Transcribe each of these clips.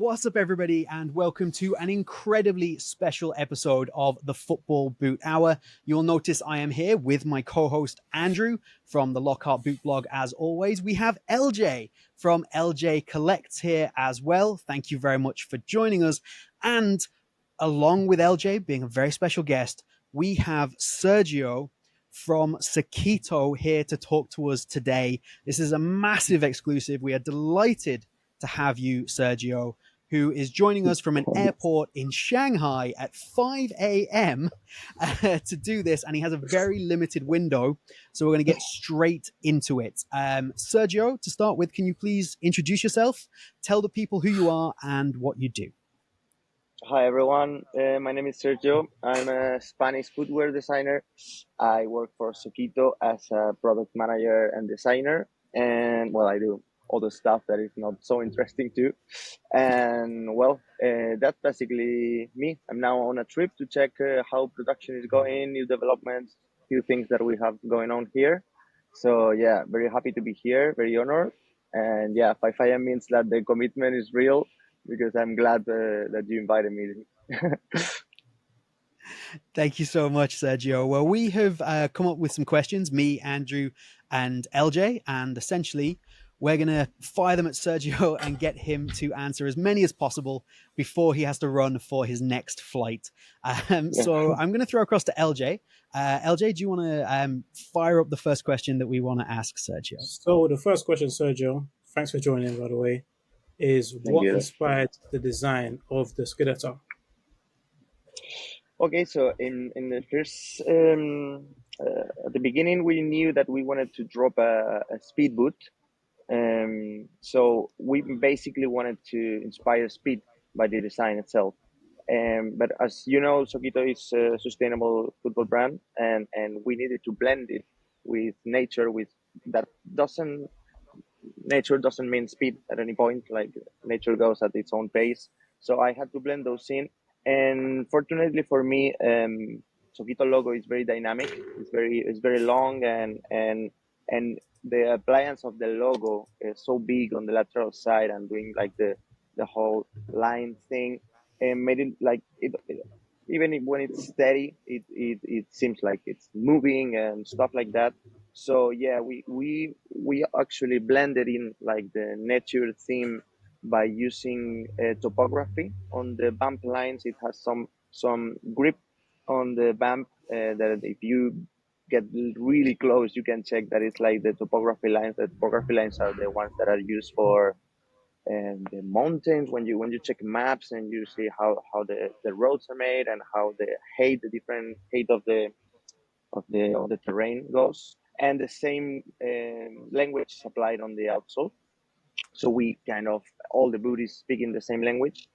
What's up, everybody, and welcome to an incredibly special episode of the Football Boot Hour. You'll notice I am here with my co-host Andrew from the Lockhart Boot blog. As always, we have LJ from LJ Collects here as well. Thank you very much for joining us. And along with LJ being a very special guest, we have Sergio from Sokito here to talk to us today. This is a massive exclusive. We are delighted to have you, Sergio, who is joining us from an airport in Shanghai at 5 a.m. To do this, and he has a very limited window, so we're going to get straight into it. Sergio, to start with, can you please introduce yourself, tell the people who you are and what you do? Hi everyone, my name is Sergio. I'm a Spanish footwear designer. I work for Sokito as a product manager and designer, and well, I do all the stuff that is not so interesting too. And well, that's basically me. I'm now on a trip to check how production is going, new developments, few things that we have going on here. So yeah, very happy to be here, very honored. And yeah, 5 a.m. means that the commitment is real, because I'm glad that you invited me. Thank you so much, Sergio. Well, we have come up with some questions, me, Andrew, and LJ, and essentially we're going to fire them at Sergio and get him to answer as many as possible before he has to run for his next flight. So I'm going to throw across to LJ. LJ, do you want to fire up the first question that we want to ask Sergio? So the first question, Sergio, thanks for joining, by the way, is what inspired the design of the Scudetta? Okay, so in the first at the beginning, we knew that we wanted to drop a speed boot. So we basically wanted to inspire speed by the design itself. But as you know, Sokito is a sustainable football brand, and we needed to blend it with nature. With that doesn't nature doesn't mean speed at any point. Like, nature goes at its own pace. So I had to blend those in. And fortunately for me, Sokito logo is very dynamic. It's very long, and the appliance of the logo is so big on the lateral side and doing like the whole line thing, and made it like even when it's steady, it seems like it's moving and stuff like that. So yeah, we actually blended in like the nature theme by using topography on the bump lines. It has some grip on the bump that if you get really close, you can check that it's like the topography lines. The topography lines are the ones that are used for the mountains, when you check maps and you see how the roads are made and how the different height of the terrain goes. And the same language is applied on the outsole. So we kind of, all the boot is speaking the same language.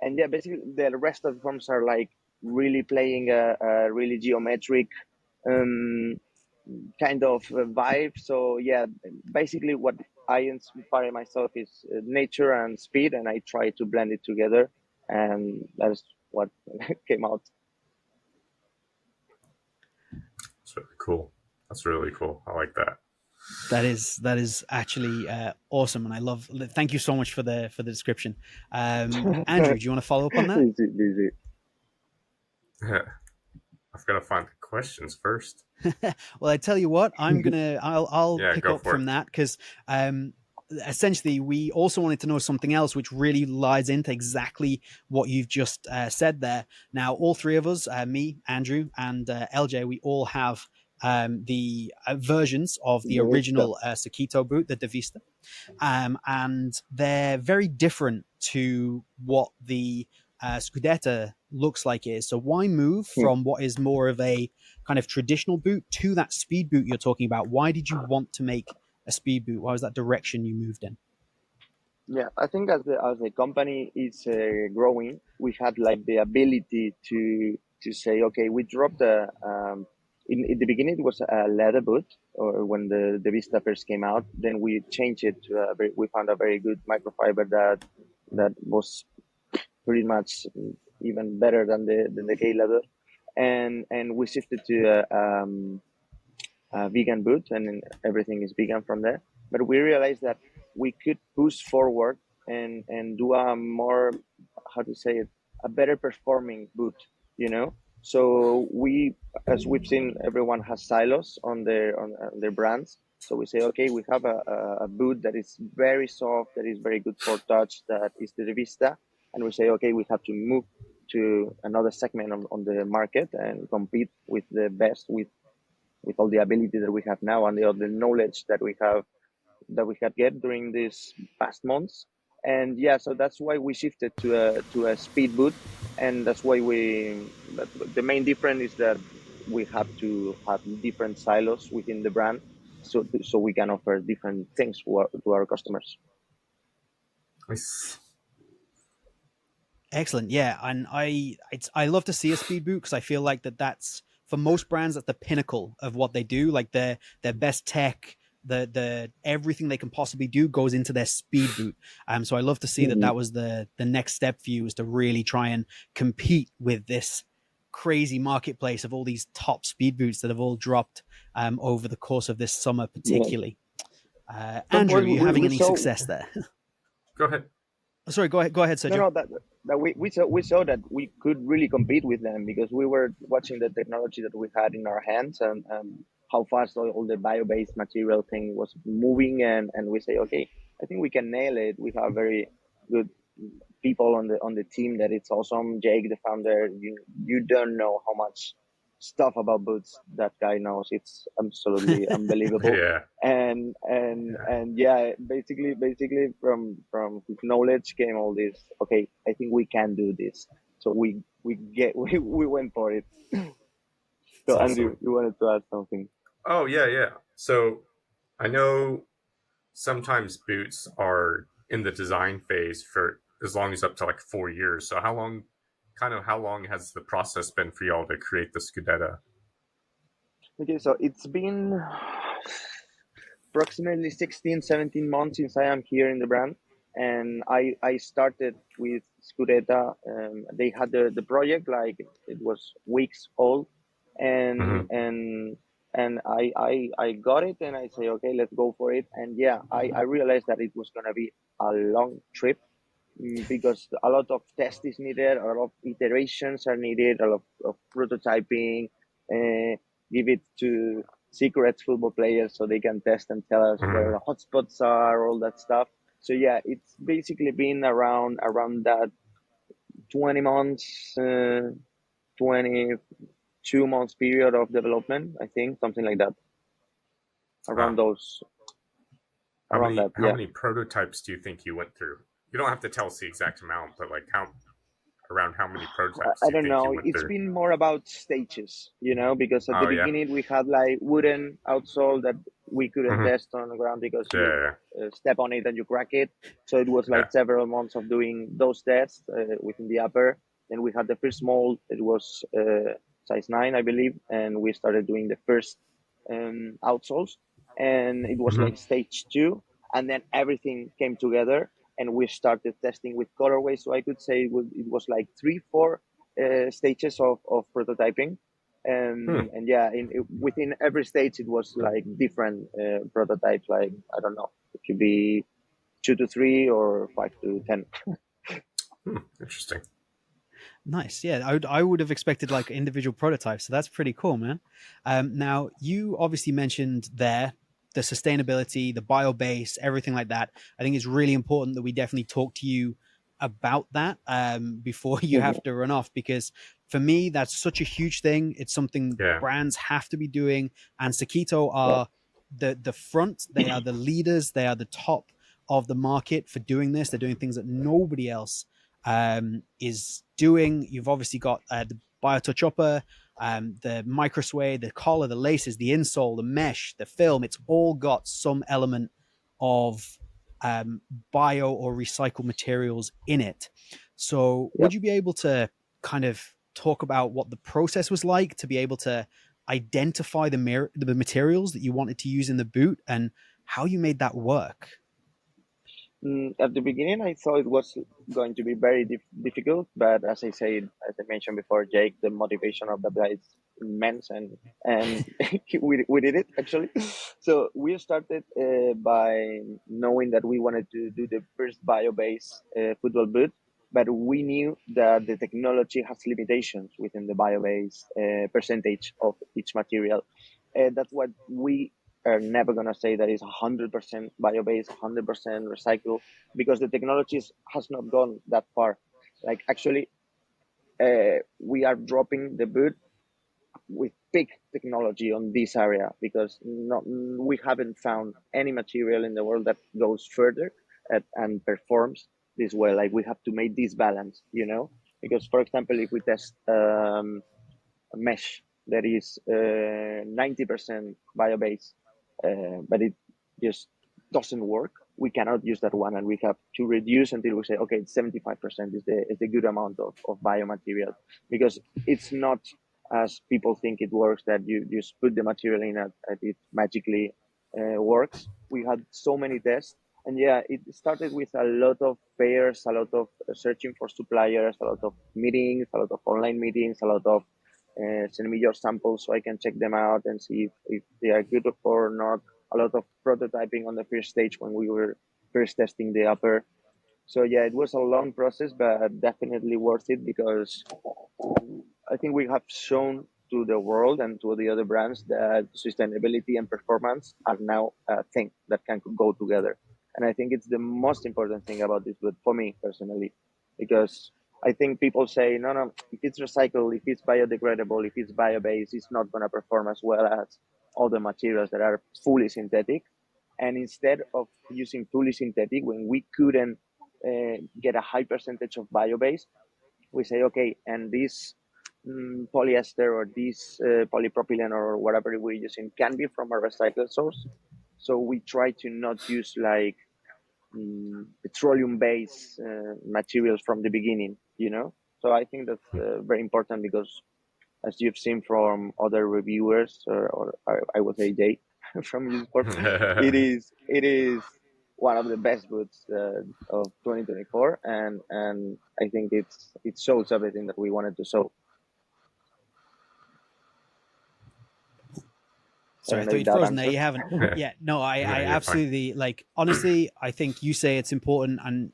And yeah, basically the rest of the forms are like really playing a really geometric kind of vibe. So yeah, basically what I inspire myself is nature and speed, and I try to blend it together, and that is what came out. That's really cool. That's really cool. I like that. That is actually awesome, and I love. Thank you so much for the description. Andrew, do you want to follow up on that? Easy. I've got to find the questions first. Well, I tell you what, I'll pick up from that, because essentially we also wanted to know something else which really lies into exactly what you've just said there. Now, all three of us, me, Andrew, and LJ, we all have the versions of the original Sokito boot, the De Vista, and they're very different to what the Scudetta looks like it is. So why move from what is more of a kind of traditional boot to that speed boot you're talking about? Why did you want to make a speed boot? Why was that direction you moved in? Yeah, I think as the company is growing, we had like the ability to say, okay, we dropped the in the beginning it was a leather boot, or when the Vista first came out. Then we changed it to we found a very good microfiber that was pretty much even better than the K leather, and we shifted to a vegan boot, and everything is vegan from there. But we realized that we could push forward and do a more, how to say it, a better performing boot, you know. So we, as we've seen, everyone has silos on their brands. So we say, okay, we have a boot that is very soft, that is very good for touch, that is the Vista, and we say, okay, we have to move to another segment on the market and compete with the best, with all the ability that we have now and the knowledge that we have get during these past months. And yeah, so that's why we shifted to a speed boot, and that's why the main difference is that we have to have different silos within the brand, so we can offer different things to our customers. Nice. Excellent. Yeah, and I love to see a speed boot because I feel like that's for most brands that's the pinnacle of what they do. Like their best tech, the everything they can possibly do goes into their speed boot. So I love to see that was the next step for you, is to really try and compete with this crazy marketplace of all these top speed boots that have all dropped over the course of this summer, particularly. Andrew, are you having any success there? Go ahead. Sorry, go ahead, Sergio. No, that we saw that we could really compete with them because we were watching the technology that we had in our hands, and how fast all the bio-based material thing was moving, and we say, okay, I think we can nail it. We have very good people on the team that it's awesome. Jake, the founder, you don't know how much stuff about boots that guy knows. It's absolutely unbelievable. Yeah. And yeah, basically from his knowledge came all this. Okay, I think we can do this. So we went for it. So Awesome. Andrew, you wanted to add something? Oh yeah. So I know sometimes boots are in the design phase for as long as up to like 4 years. So how long has the process been for y'all to create the Scudetta? Okay, so it's been approximately 16, 17 months since I am here in the brand. And I started with Scudetta. They had the project, like it was weeks old. And I got it, and I say, okay, let's go for it. And yeah, I realized that it was going to be a long trip, because a lot of tests is needed, a lot of iterations are needed, a lot of prototyping, give it to secret football players so they can test and tell us where the hotspots are, all that stuff. So yeah, it's basically been around that 20 months, 22 months period of development, I think, something like that. Around those. How many prototypes do you think you went through? You don't have to tell us the exact amount, but like around how many prototypes? I don't know. It's been more about stages, because at the beginning we had like wooden outsole that we couldn't test on the ground because you step on it and you crack it. So it was like several months of doing those tests within the upper. Then we had the first mold. It was size 9, I believe, and we started doing the first outsoles, and it was like stage 2, and then everything came together. And we started testing with colorways. So I could say it was like 3-4 stages of prototyping. And yeah, within every stage, it was like different prototypes. Like, I don't know, it could be 2 to 3 or 5 to 10. Interesting. Nice. Yeah, I would have expected like individual prototypes. So that's pretty cool, man. Now, you obviously mentioned there the sustainability, the bio base, everything like that. I think it's really important that we definitely talk to you about that before you have to run off, because for me, that's such a huge thing. It's something brands have to be doing, and Sokito are the front. They are the leaders. They are the top of the market for doing this. They're doing things that nobody else is doing. You've obviously got the BioTouch upper, the micro suede, the collar, the laces, the insole, the mesh, the film. It's all got some element of bio or recycled materials in it. So would you be able to kind of talk about what the process was like to be able to identify the materials that you wanted to use in the boot and how you made that work? At the beginning, I thought it was going to be very difficult, but as I mentioned before, Jake, the motivation of the guys immense, and we did it actually. So we started by knowing that we wanted to do the first bio-based football boot, but we knew that the technology has limitations within the bio-based percentage of each material. That's what we are never going to say that is 100% bio-based, 100% recycled, because the technology has not gone that far. Like actually, we are dropping the boot with big technology on this area because we haven't found any material in the world that goes further and performs this well. Like we have to make this balance, because for example, if we test a mesh that is 90% bio-based, but it just doesn't work, we cannot use that one, and we have to reduce until we say, okay, 75% is the good amount of biomaterial, because it's not as people think it works, that you just put the material in and it magically works. We had so many tests, and yeah, it started with a lot of fairs, a lot of searching for suppliers, a lot of meetings, a lot of online meetings, a lot of send me your samples so I can check them out and see if they are good or not. A lot of prototyping on the first stage when we were first testing the upper. So yeah, it was a long process, but definitely worth it, because I think we have shown to the world and to the other brands that sustainability and performance are now a thing that can go together. And I think it's the most important thing about this boot for me personally, because I think people say, no, if it's recycled, if it's biodegradable, if it's bio-based, it's not going to perform as well as other materials that are fully synthetic. And instead of using fully synthetic, when we couldn't get a high percentage of bio-based, we say, okay, and this polyester or this polypropylene or whatever we're using can be from a recycled source. So we try to not use like petroleum-based materials from the beginning, So I think that's very important, because as you've seen from other reviewers, or I would say Jay from Sport, it is one of the best boots of 2024, and I think it shows everything that we wanted to show. Sorry, I thought you'd frozen there. You haven't. Yeah, no, I absolutely like. Honestly, I think you say it's important, and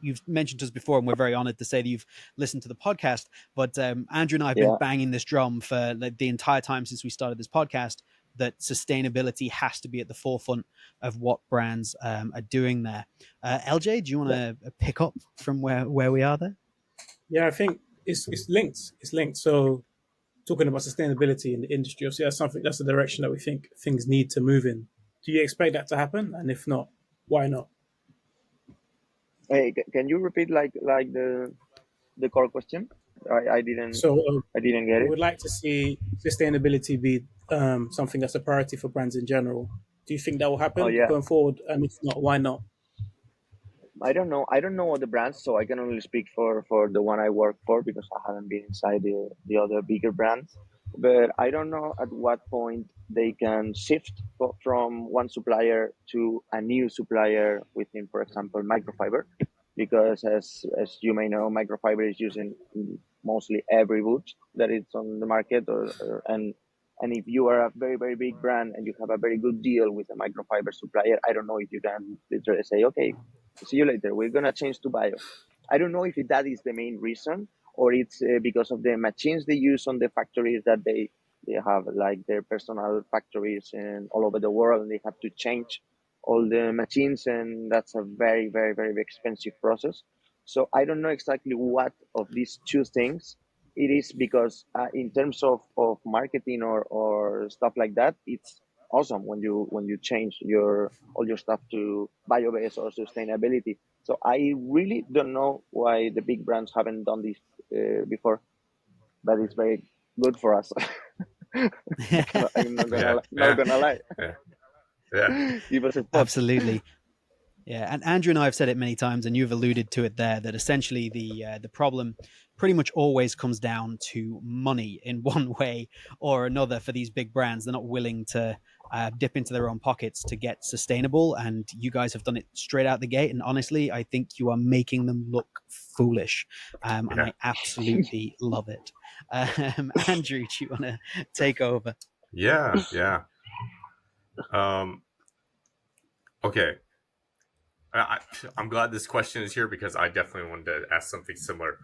you've mentioned to us before, and we're very honored to say that you've listened to the podcast. But Andrew and I have been banging this drum for the entire time since we started this podcast, that sustainability has to be at the forefront of what brands are doing there. LJ, do you want to pick up from where we are there? Yeah, I think it's linked. It's linked. So talking about sustainability in the industry, obviously that's the direction that we think things need to move in. Do you expect that to happen? And if not, why not? Hey, can you repeat like the core question? I didn't get it. We would like to see sustainability be something that's a priority for brands in general. Do you think that will happen going forward? And if not, why not? I don't know all the brands, so I can only speak for the one I work for, because I haven't been inside the other bigger brands. But I don't know at what point they can shift from one supplier to a new supplier within, for example, microfiber, because as you may know, microfiber is used in mostly every boot that is on the market, and if you are a very, very big brand and you have a very good deal with a microfiber supplier, I don't know if you can literally say, okay, see you later, we're going to change to bio. I don't know if that is the main reason, or it's because of the machines they use on the factories, that they have like their personal factories and all over the world, and they have to change all the machines, and that's a very, very, very expensive process. So I don't know exactly what of these two things it is, because in terms of marketing or stuff like that, it's awesome when you change all your stuff to bio-based or sustainability. So I really don't know why the big brands haven't done this before, but it's very good for us. I'm not gonna lie. Yeah. Give us a pop. Absolutely. Yeah, and Andrew and I have said it many times, and you've alluded to it there, that essentially the problem pretty much always comes down to money in one way or another for these big brands. They're not willing to dip into their own pockets to get sustainable, and you guys have done it straight out the gate. And honestly, I think you are making them look foolish, and Yeah. I absolutely love it. Andrew, do you want to take over? Yeah. Okay. I'm glad this question is here because I definitely wanted to ask something similar.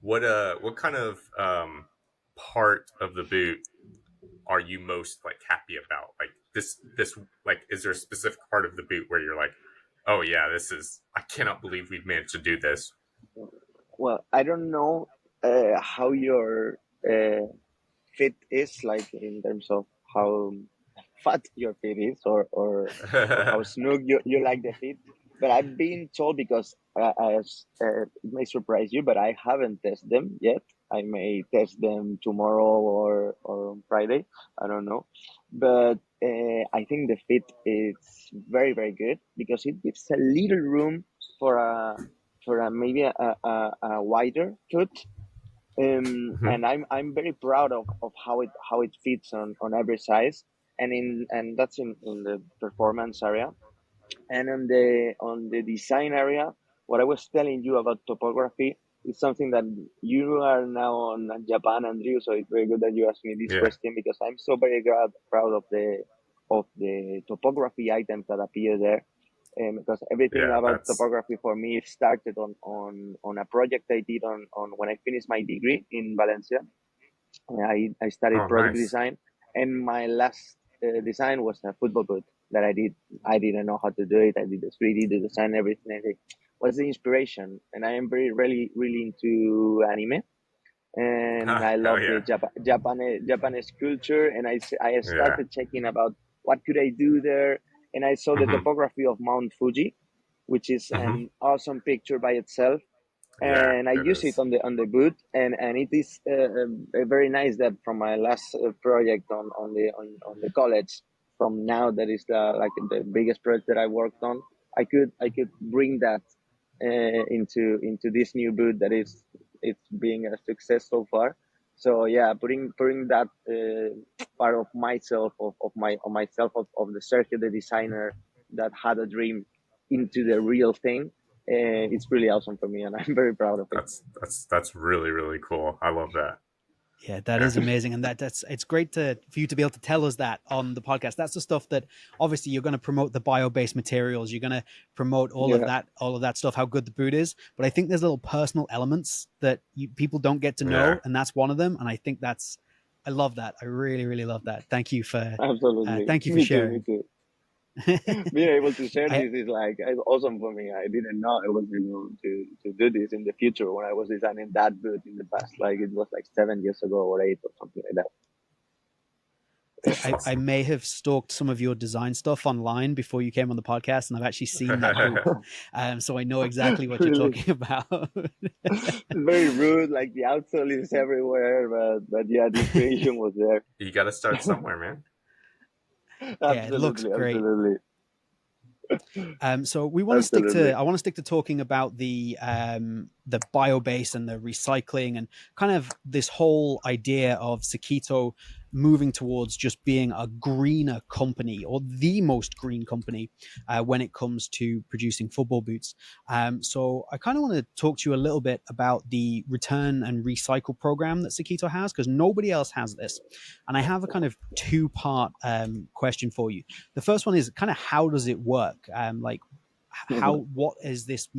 What kind of part of the boot are you most like happy about? Like this like, is there a specific part of the boot where you're like, oh yeah, I cannot believe we've managed to do this. Well, I don't know how your fit is, like in terms of how fat your fit is, or how snug you like the fit. But I've been told, because it may surprise you, but I haven't tested them yet. I may test them tomorrow or on Friday. I don't know, but I think the fit is very very good because it gives a little room for a maybe a wider foot. Mhm. And I'm very proud of how it fits on every size, and that's in the performance area. And on the design area, what I was telling you about topography is something that you are now on Japan, Andrew. So it's very good that you asked me this Yeah. question, because I'm so very proud of the topography items that appear there. Because everything Yeah. about That's topography for me started on a project I did on when I finished my degree in Valencia. I studied oh product nice. design, and my last design was a football boot that I did. I didn't know how to do it. I did the 3D, the design, everything. And it was the inspiration. And I am very, really, really into anime, and I Hell love the yeah. Japanese culture. And I Yeah. started checking about what could I do there, and I saw the hmm topography of Mount Fuji, which is hmm an awesome picture by itself, Yeah. and I It use it is. on the boot, and it is very nice that from my last project on the college, from now that is the biggest project that I worked on. I could bring that into this new boot that is it's being a success so far. So yeah, putting that part of myself of myself of the Sergio the designer that had a dream into the real thing, it's really awesome for me, and I'm very proud of it. That's really really cool. I love that. Yeah, that Yeah. is amazing, and that's it's great for you to be able to tell us that on the podcast. That's the stuff that obviously you're going to promote the bio-based materials. You're going to promote Yeah, all of that stuff, how good the boot is. But I think there's little personal elements that people don't get to Yeah. know, and that's one of them. And I think I love that. I really, really love that. absolutely. Thank you for Me too. Me sharing. too. Being able to share I this is like it's awesome for me. I didn't know I was able to do this in the future when I was designing that boot in the past. Like it was like 7 years ago or 8 or something like that. That's I awesome. may have stalked some of your design stuff online before you came on the podcast, and I've actually seen that boot, so I know exactly what you're Really, talking about. very rude. Like the outsole is everywhere, but yeah, the inspiration was there. You got to start somewhere, man. Yeah, it looks Absolutely, great. absolutely, So we want to stick to. absolutely. I want to stick to talking about the biobase and the recycling and kind of this whole idea of Sokito moving towards just being a greener company or the most green company when it comes to producing football boots. So I kind of want to talk to you a little bit about the return and recycle program that Sokito has, because nobody else has this. And I have a kind of two-part question for you. The first one is kind of how does it work? Like what is this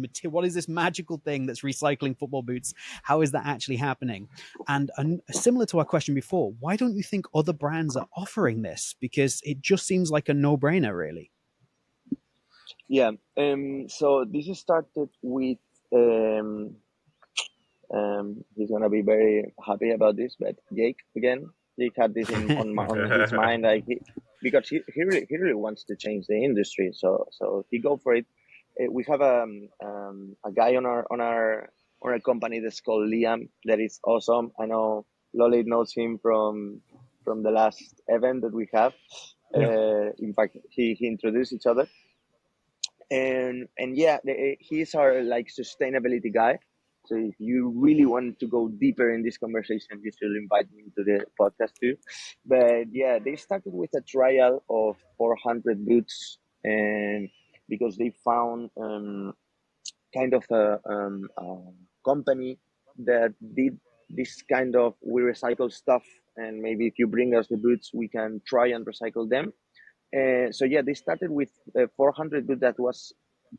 magical thing that's recycling football boots? How is that actually happening? And similar to our question before, why don't you think other brands are offering this? Because it just seems like a no-brainer, really. Yeah. So this started with um, he's gonna be very happy about this, but Jake again. Jake had this on his mind, like because he really wants to change the industry. So he go for it. We have a guy on our company that's called Liam. That is awesome. I know Lolly knows him from the last event that we have. Yeah. In fact, he introduced each other, and yeah, he's our like sustainability guy. So if you really want to go deeper in this conversation, you should invite me to the podcast too. But yeah, they started with a trial of 400 boots, and because they found kind of a company that did this kind of, we recycle stuff, and maybe if you bring us the boots, we can try and recycle them. So yeah, they started with 400 boots. That was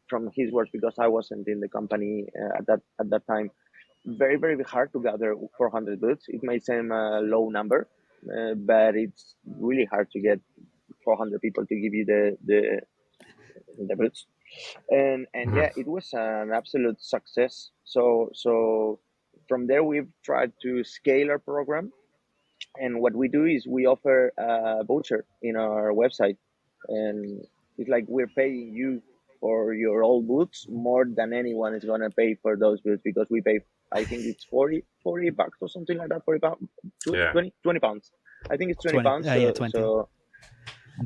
from his words, because I wasn't in the company at that time. Very very hard to gather 400 boots. It may seem a low number, but it's really hard to get 400 people to give you the boots. And yeah, it was an absolute success. So from there we've tried to scale our program, and what we do is we offer a voucher in our website, and it's like we're paying you for your old boots more than anyone is going to pay for those boots, because we pay, I think it's 40 bucks or something like that, 40 pounds, Yeah. 20 pounds. I think it's 20 20, pounds. yeah, 20. So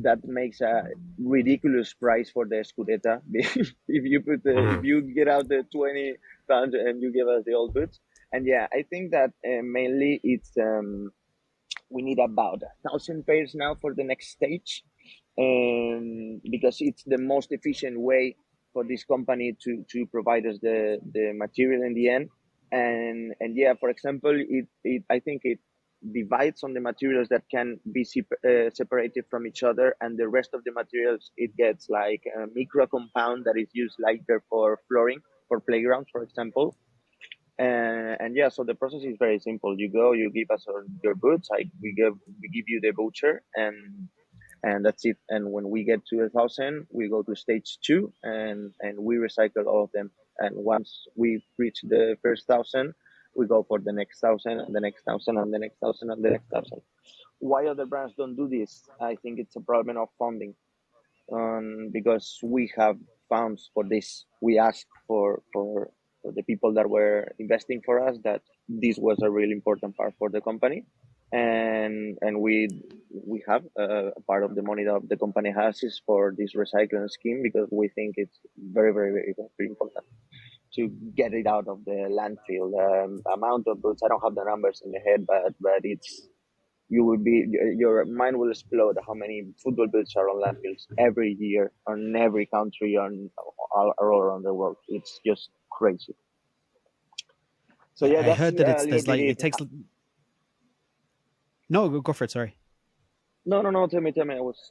that makes a ridiculous price for the Scudetta. If you put if you get out the 20 pounds and you give us the old boots. And yeah, I think that mainly it's we need about 1,000 pairs now for the next stage, because it's the most efficient way for this company to provide us the material in the end. And yeah, for example, it I think it divides on the materials that can be separated from each other, and the rest of the materials it gets like a micro compound that is used later for flooring for playgrounds, for example. And yeah, so the process is very simple. You go, you give us your boots, we give you the voucher, and that's it. And when we get to 1,000, we go to stage 2, and we recycle all of them. And once we reach the first 1,000, we go for the next 1,000 and the next 1,000 and the next 1,000 and the next 1,000. Why other brands don't do this? I think it's a problem of funding, because we have funds for this. We asked for the people that were investing for us that this was a really important part for the company, and we have a part of the money that the company has is for this recycling scheme, because we think it's very very very, very important to get it out of the landfill. Amount of boots, I don't have the numbers in the head, but it's, your mind will explode how many football boots are on landfills every year on every country all around the world. It's just crazy. So yeah, I that's heard that a little there's like bit it takes. No, go for it. Sorry. No, tell me. I was.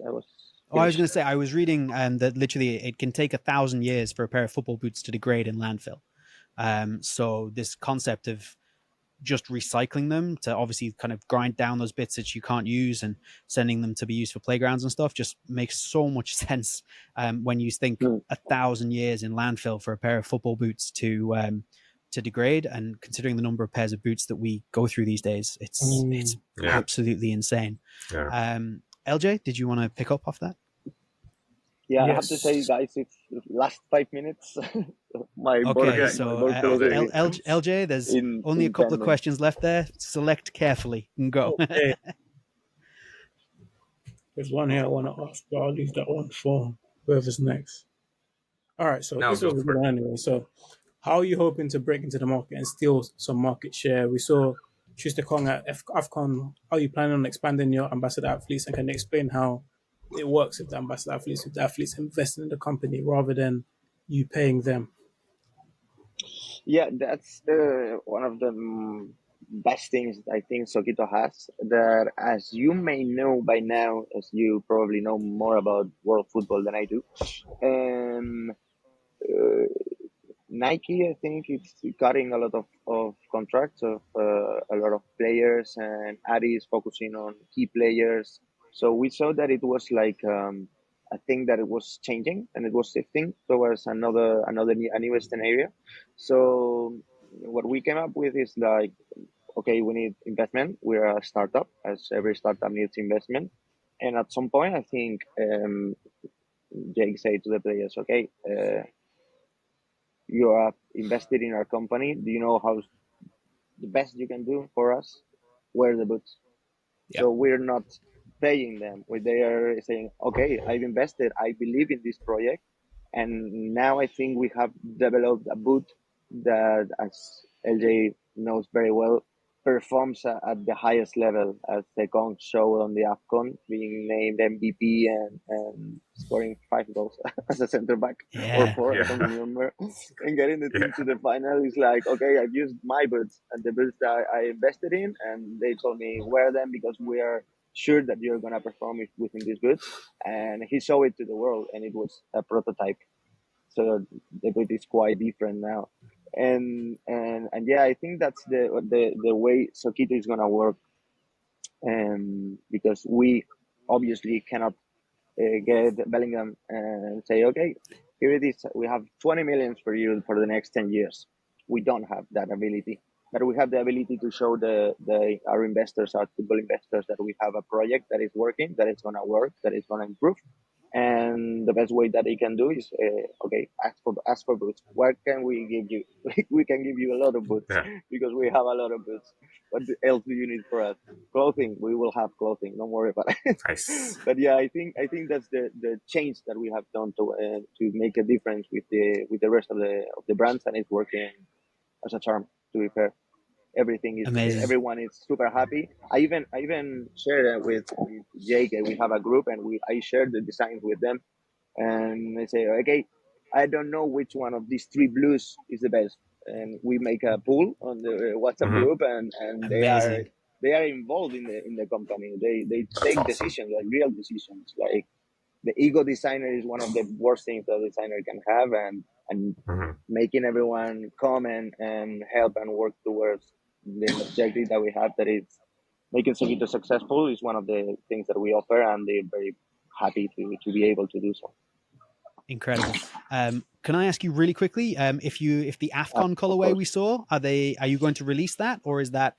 Oh, I was going to say I was reading that literally it can take 1,000 years for a pair of football boots to degrade in landfill. So this concept of just recycling them to obviously kind of grind down those bits that you can't use and sending them to be used for playgrounds and stuff just makes so much sense when you think 1,000 years in landfill for a pair of football boots to degrade, and considering the number of pairs of boots that we go through these days, it's absolutely insane. LJ, did you want to pick up off that? Yeah, Yes. I have to say, guys, it's last 5 minutes. LJ, there's only a couple of questions left there. Select carefully and go. Okay. There's one here I want to ask, but I'll leave that one for whoever's next. All right, so this is what anyway. So, how are you hoping to break into the market and steal some market share? We saw Trista Kong at AFCON. How are you planning on expanding your ambassador athletes, and can you explain how it works if the ambassador athletes, if the athletes invest in the company rather than you paying them? Yeah, that's one of the best things I think Sokito has. That, as you may know by now, as you probably know more about world football than I do, Nike, I think, it's cutting a lot of contracts of a lot of players, and Adi is focusing on key players. So we saw that it was like a thing that it was changing, and it was shifting towards a new scenario. So what we came up with is like, okay, we need investment. We're a startup, as every startup needs investment. And at some point, I think Jake said to the players, okay, you are invested in our company. Do you know how the best you can do for us? Wear the boots. Yeah. So we're not paying them. They are saying, okay, I've invested. I believe in this project. And now I think we have developed a boot that, as LJ knows very well, performs at the highest level, as the Kong showed on the AFCON, being named MVP and scoring 5 goals as a center back, or Yeah. 4, I Yeah. don't remember. And getting the team Yeah. to the final is like, okay, I've used my boots and the boots that I invested in, and they told me wear them because we are sure that you're gonna perform within these boots. And he showed it to the world, and it was a prototype. So the boot is quite different now. And yeah, I think that's the way Sokito is gonna work, because we obviously cannot get Bellingham and say, okay, here it is, we have 20 millions for you for the next 10 years. We don't have that ability, but we have the ability to show our investors, our football investors, that we have a project that is working, that is gonna work, that is gonna improve. And the best way that they can do is, okay, ask for boots. What can we give you? We can give you a lot of boots Yeah. because we have a lot of boots. What else do you need for us? Clothing. We will have clothing. Don't worry about it. Nice. But yeah, I think that's the change that we have done to make a difference with the rest of the brands, and it's working as a charm. To be fair, Amazing. everyone is super happy. I even shared it with Jake. We have a group, and I shared the designs with them, and they say, okay, I don't know which one of these 3 blues is the best, and we make a pool on the WhatsApp Mhm. group, and Amazing. they are involved in the company. They take awesome. decisions, like real decisions. Like, the ego designer is one of the worst things a designer can have, and Mhm. making everyone come and help and work towards the objective that we have, that is making Sokito successful, is one of the things that we offer, and they're very happy to be able to do so. Incredible. Can I ask you really quickly, if the AFCON colorway we saw, are you going to release that, or is that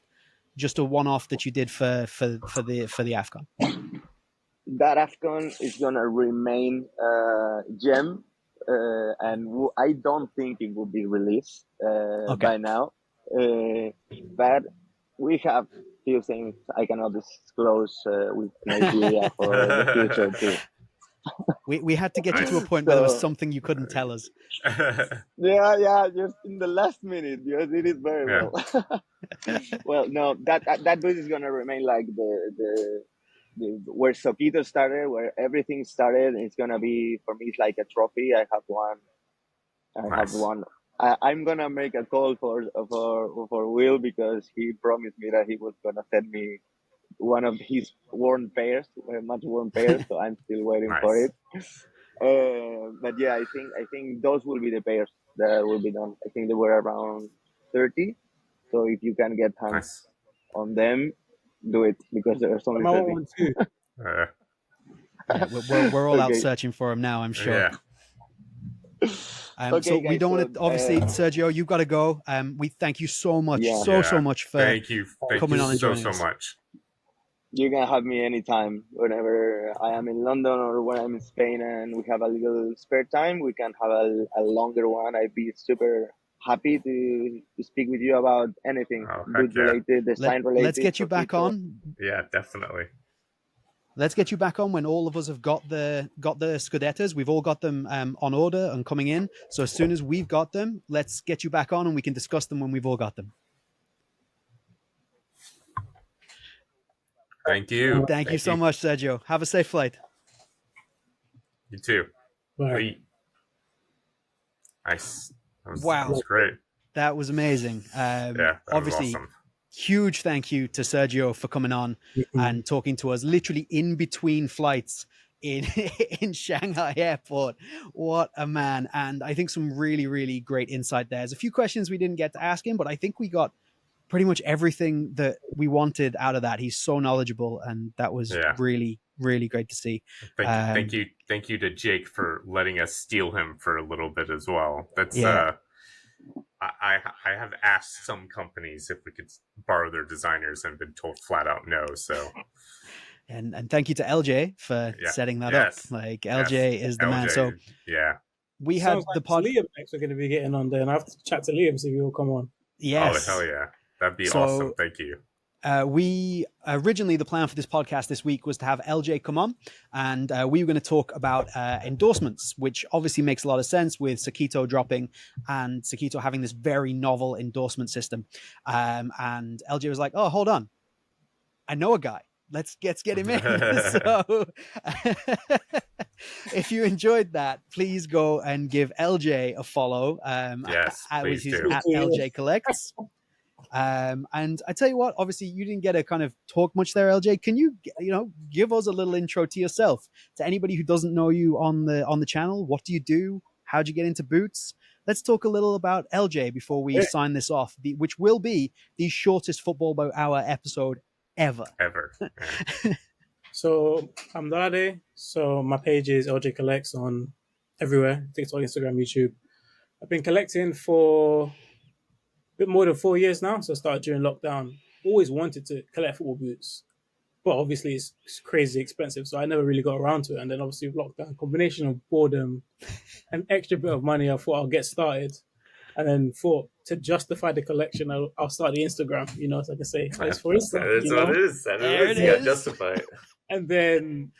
just a one-off that you did for the AFCON? That AFCON is gonna remain gem, and I don't think it will be released Okay. by now. But we have few things I cannot disclose with Nigeria for the future too. We had to get you to a point where there was So something you couldn't tell us. yeah, just in the last minute, you did it very Yeah. well. Well, no, that booth is gonna remain like the where Sokito started, where everything started. It's gonna be, for me, it's like a trophy. I have one. Nice. I'm gonna make a call for Will, because he promised me that he was gonna send me one of his worn pairs, much worn pairs. So I'm still waiting for Nice. it. But yeah, I think those will be the pairs that will be done. I think they were around 30. So if you can get hands Nice. on them, do it, because there's only I want 30. one too. Uh, Yeah, we're all out Okay. searching for him now, I'm sure. yeah. So we guys, don't want to, obviously, Sergio, you've got to go. We thank you so much, Yeah. so much for Thank you coming on and so joining us. much. You can have me anytime, whenever I am in London or when I'm in Spain and we have a little spare time. We can have a longer one. I'd be super happy to speak with you about anything boot related, design related. Let's get you back on. Yeah, definitely. Let's get you back on when all of us have got the Scudettas. We've all got them on order and coming in. So as soon as we've got them, let's get you back on and we can discuss them when we've all got them. Thank you. Thank you so much, Sergio. Have a safe flight. You too. Bye. Nice. That Wow. was great. That was amazing. Yeah, that obviously, was awesome. Huge thank you to Sergio for coming on and talking to us literally in between flights in Shanghai airport. What a man. And I think some really, really great insight there. There's a few questions we didn't get to ask him, but I think we got pretty much everything that we wanted out of that. He's so knowledgeable, and that was really, really great to see. Thank you to Jake for letting us steal him for a little bit as well. That's I have asked some companies if we could borrow their designers and been told flat out no. So, and thank you to LJ for setting that up. Like LJ is the man. So we have the pod. Liam next. We're going to be getting on there, and I have to chat to Liam see if he'll come on. Yes. Oh hell yeah, that'd be awesome. Thank you. We originally, the plan for this podcast this week was to have LJ come on, and we were going to talk about endorsements, which obviously makes a lot of sense with Sokito dropping and Sokito having this very novel endorsement system. And LJ was like, "Oh, hold on, I know a guy. Let's get him in." So if you enjoyed that, please go and give LJ a follow. Yes, please which is do. at LJ Collects. And I tell you what, obviously you didn't get to kind of talk much there, LJ. Can you give us a little intro to yourself, to anybody who doesn't know you on the channel? What do you do? How'd you get into boots? Let's talk a little about LJ before we sign this off, which will be the shortest Football Boat Hour episode ever. Yeah. So I'm Dade. So my page is LJ Collects on everywhere: TikTok, Instagram, YouTube. I've been collecting for a bit more than 4 years now. So I started during lockdown. Always wanted to collect football boots, but obviously it's crazy expensive. So I never really got around to it. And then obviously with lockdown, combination of boredom, an extra bit of money, I thought I'll get started. And then thought to justify the collection, I'll start the Instagram, so I can say, it's for Instagram. That's what it is. There it You got is. justify it. And then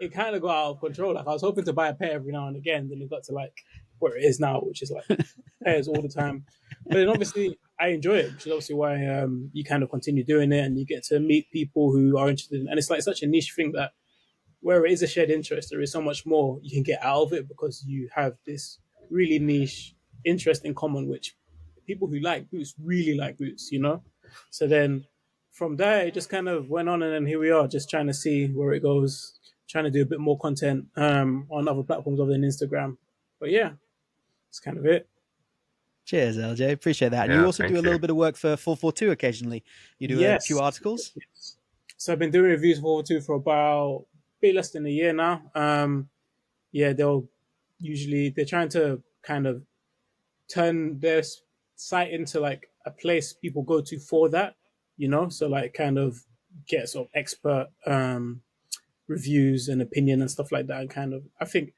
it kind of got out of control. Like I was hoping to buy a pair every now and again. Then it got to like where it is now, which is like pairs all the time. But then obviously I enjoy it, which is obviously why you kind of continue doing it, and you get to meet people who are interested in it. And it's like such a niche thing that where it is a shared interest, there is so much more you can get out of it because you have this really niche interest in common, which people who like boots really like boots, So then from there, it just kind of went on, and then here we are, just trying to see where it goes, trying to do a bit more content on other platforms other than Instagram. But yeah, that's kind of it. Cheers, LJ. Appreciate that. And Yeah, you also thank do a you. little bit of work for 442 occasionally. You do a few articles. Yes. So I've been doing reviews for 2 for about a bit less than a year now. They're trying to kind of turn their site into like a place people go to for that, so like kind of get sort of expert reviews and opinion and stuff like that. And kind of, I think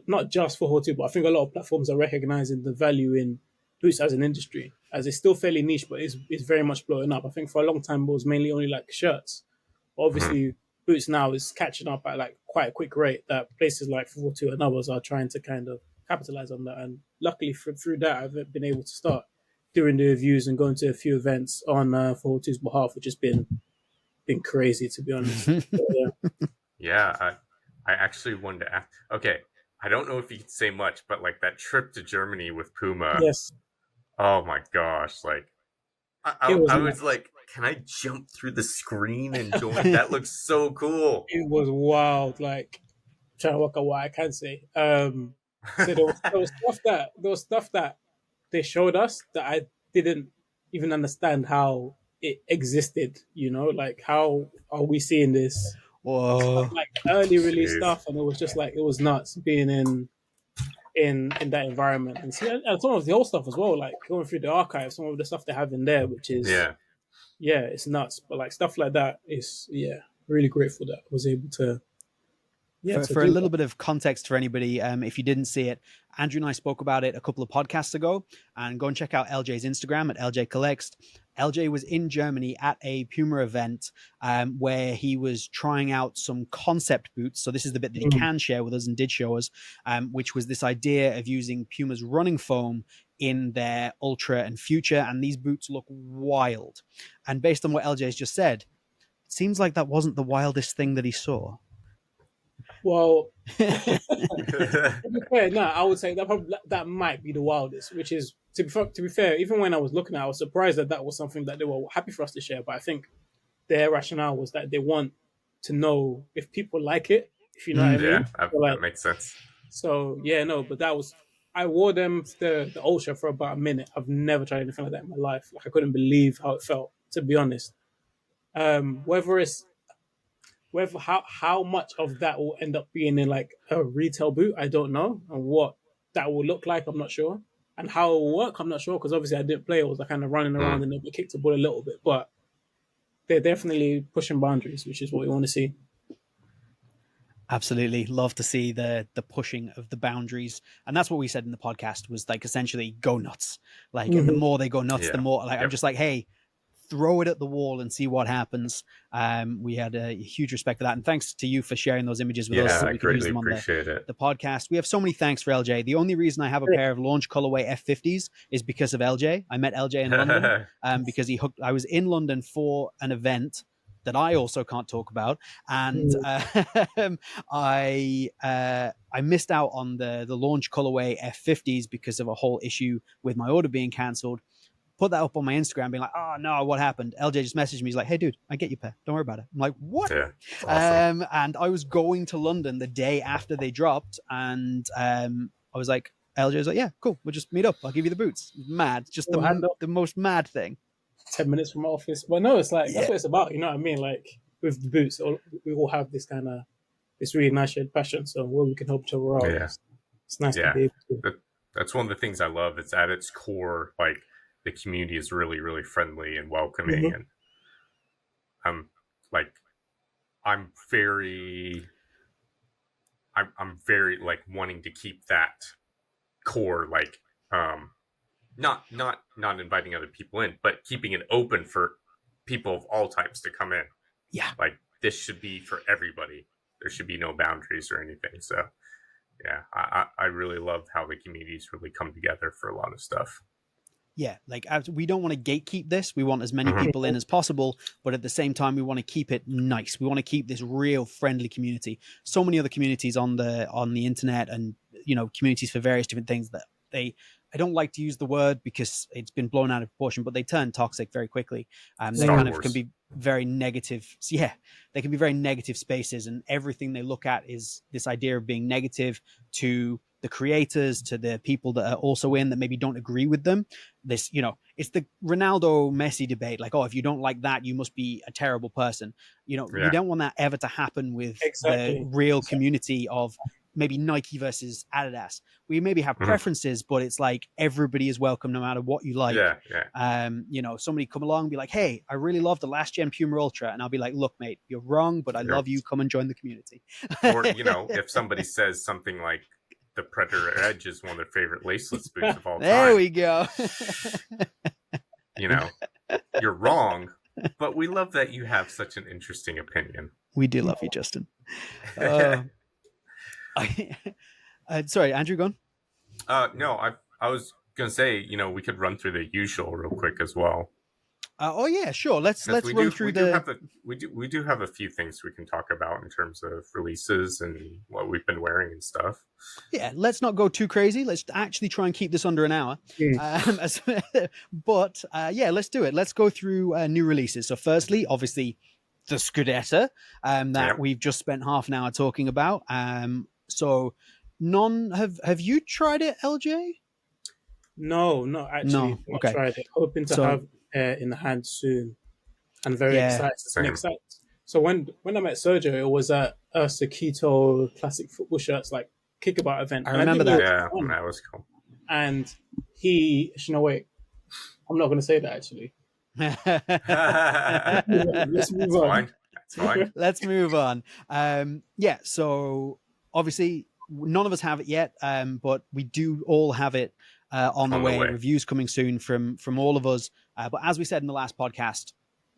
not just for Hortu, but I think a lot of platforms are recognizing the value in boots as an industry, as it's still fairly niche, but it's very much blowing up. I think for a long time it was mainly only like shirts. But obviously boots now is catching up at like quite a quick rate that places like 442 and others are trying to kind of capitalize on that. And luckily through that, I've been able to start doing the reviews and going to a few events on 442's behalf, which has been crazy, to be honest. Yeah, I actually wanted to ask. Okay, I don't know if you could say much, but like that trip to Germany with Puma. Yes. Oh my gosh! Like, I was like, can I jump through the screen and join? That looks so cool. It was wild. Like, trying to work out what I can say. So there was stuff that they showed us that I didn't even understand how it existed. Like how are we seeing this? Whoa. Like early release stuff, and it was just like it was nuts being in that environment, and see, and some of the old stuff as well, like going through the archive, some of the stuff they have in there, which is it's nuts. But like stuff like that is really grateful that I was able to. For a little bit of context for anybody, if you didn't see it, Andrew and I spoke about it a couple of podcasts ago, and go and check out LJ's Instagram at LJ Collects. LJ was in Germany at a Puma event where he was trying out some concept boots. So this is the bit that he can share with us and did show us, which was this idea of using Puma's running foam in their Ultra and Future. And these boots look wild. And based on what LJ's just said, it seems like that wasn't the wildest thing that he saw. Well, to be fair, no, I would say that might be the wildest. Which is to be fair, even when I was looking at it, I was surprised that was something that they were happy for us to share. But I think their rationale was that they want to know if people like it. If you know what I mean? That makes sense. So but that was. I wore them the Ultra for about a minute. I've never tried anything like that in my life. Like I couldn't believe how it felt. To be honest, how much of that will end up being in like a retail boot, I don't know, and what that will look like, I'm not sure, and how it will work, I'm not sure, because obviously I didn't play. It was like kind of running around and then we kicked the ball a little bit, but they're definitely pushing boundaries, which is what we want to see. Absolutely. Love to see the pushing of the boundaries. And that's what we said in the podcast was like essentially go nuts. Like, and the more they go nuts, the more like, I'm just like, hey, throw it at the wall and see what happens. We had a huge respect for that, and thanks to you for sharing those images with us so I we could use greatly them on appreciate it. the podcast. We have so many thanks for LJ. The only reason I have a pair of launch colorway F50s is because of LJ. I met LJ in London because I was in London for an event that I also can't talk about, and I missed out on the launch colorway F50s because of a whole issue with my order being cancelled. Put that up on my Instagram, being like, "Oh no, what happened?" LJ just messaged me. He's like, "Hey, dude, I get your pair. Don't worry about it." I'm like, "What?" Yeah, awesome. And I was going to London the day after they dropped, and I was like, LJ was like, "Yeah, cool. We'll just meet up. I'll give you the boots." Mad, just the most mad thing. 10 minutes from my office, but no, it's like that's what it's about. You know what I mean? Like with the boots, we all have this kind of this really nice shared passion. So where we can help each other out, it's nice to be able to. That's one of the things I love. It's at its core, like the community is really, really friendly and welcoming, and I'm very like wanting to keep that core, like not inviting other people in, but keeping it open for people of all types to come in. Yeah, like this should be for everybody. There should be no boundaries or anything. So yeah, I really love how the communities really come together for a lot of stuff. Yeah, like we don't want to gatekeep this. We want as many people in as possible, but at the same time, we want to keep it nice. We want to keep this real friendly community. So many other communities on the internet, and communities for various different things that I don't like to use the word because it's been blown out of proportion, but they turn toxic very quickly. They kind of can be very negative. So yeah, they can be very negative spaces, and everything they look at is this idea of being negative to the creators, to the people that are also in that maybe don't agree with them. This, it's the Ronaldo Messi debate. Like, oh, if you don't like that, you must be a terrible person. We don't want that ever to happen with the real community of maybe Nike versus Adidas. We maybe have preferences, but it's like everybody is welcome no matter what you like. Somebody come along and be like, "Hey, I really love the last gen Puma Ultra," and I'll be like, "Look, mate, you're wrong, but I love you. Come and join the community." Or if somebody says something like the Predator Edge is one of their favorite laceless boots of all time. There we go. You're wrong, but we love that you have such an interesting opinion. We do love you, Justin. Sorry, Andrew, go on. No, I was going to say, we could run through the usual real quick as well. Oh yeah, sure. Let's run through we do have a few things we can talk about in terms of releases and what we've been wearing and stuff. Yeah, let's not go too crazy. Let's actually try and keep this under an hour. But let's do it. Let's go through new releases. So firstly, obviously, the Scudetta that we've just spent half an hour talking about. So have you tried it, LJ? No, not actually. No. Okay. Not tried it. Hoping to have in the hand soon, and very excited. So when I met Sergio, it was at a Sokito classic football shirts like kickabout event. I remember that. Yeah, that was cool. And wait, I'm not going to say that actually. Let's move on. That's fine. Let's move on. So obviously none of us have it yet, but we do all have it on the way. Reviews coming soon from all of us. But as we said in the last podcast,